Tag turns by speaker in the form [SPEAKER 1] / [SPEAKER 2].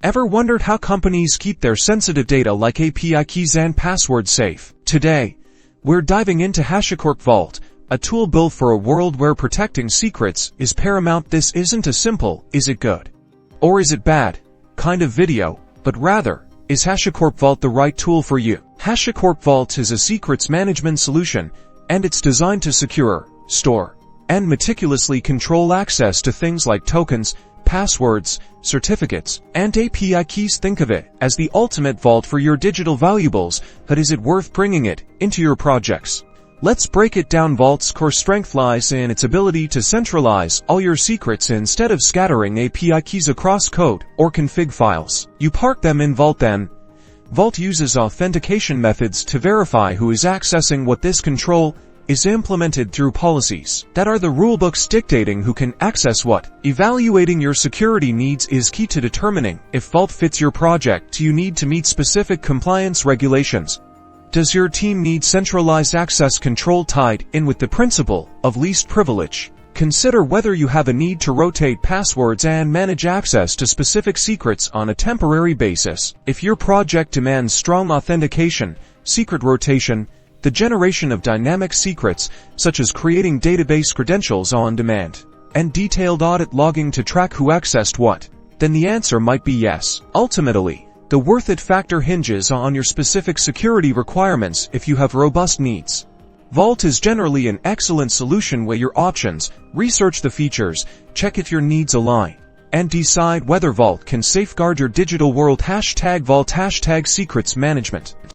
[SPEAKER 1] Ever wondered how companies keep their sensitive data like API keys and passwords safe? Today, we're diving into Hashicorp Vault, a tool built for a world where protecting secrets is paramount. This isn't a simple, is it good or is it bad kind of video, but rather, is Hashicorp Vault the right tool for you? Hashicorp Vault is a secrets management solution, and it's designed to secure, store, and meticulously control access to things like tokens, passwords, certificates, and API keys. Think of it as the ultimate vault for your digital valuables, but is it worth bringing it into your projects? Let's break it down. Vault's core strength lies in its ability to centralize all your secrets instead of scattering API keys across code or config files. You park them in Vault. Then, Vault uses authentication methods to verify who is accessing what. This control is implemented through policies that are the rulebooks dictating who can access what. Evaluating your security needs is key to determining if Vault fits your project. You need to meet specific compliance regulations. Does your team need centralized access control tied in with the principle of least privilege? Consider whether you have a need to rotate passwords and manage access to specific secrets on a temporary basis. If your project demands strong authentication, secret rotation, the generation of dynamic secrets, such as creating database credentials on demand, and detailed audit logging to track who accessed what, then the answer might be yes. Ultimately, the worth it factor hinges on your specific security requirements. If you have robust needs, Vault is generally an excellent solution. Weigh your options, research the features, check if your needs align, and decide whether Vault can safeguard your digital world. #Vault #Secrets Management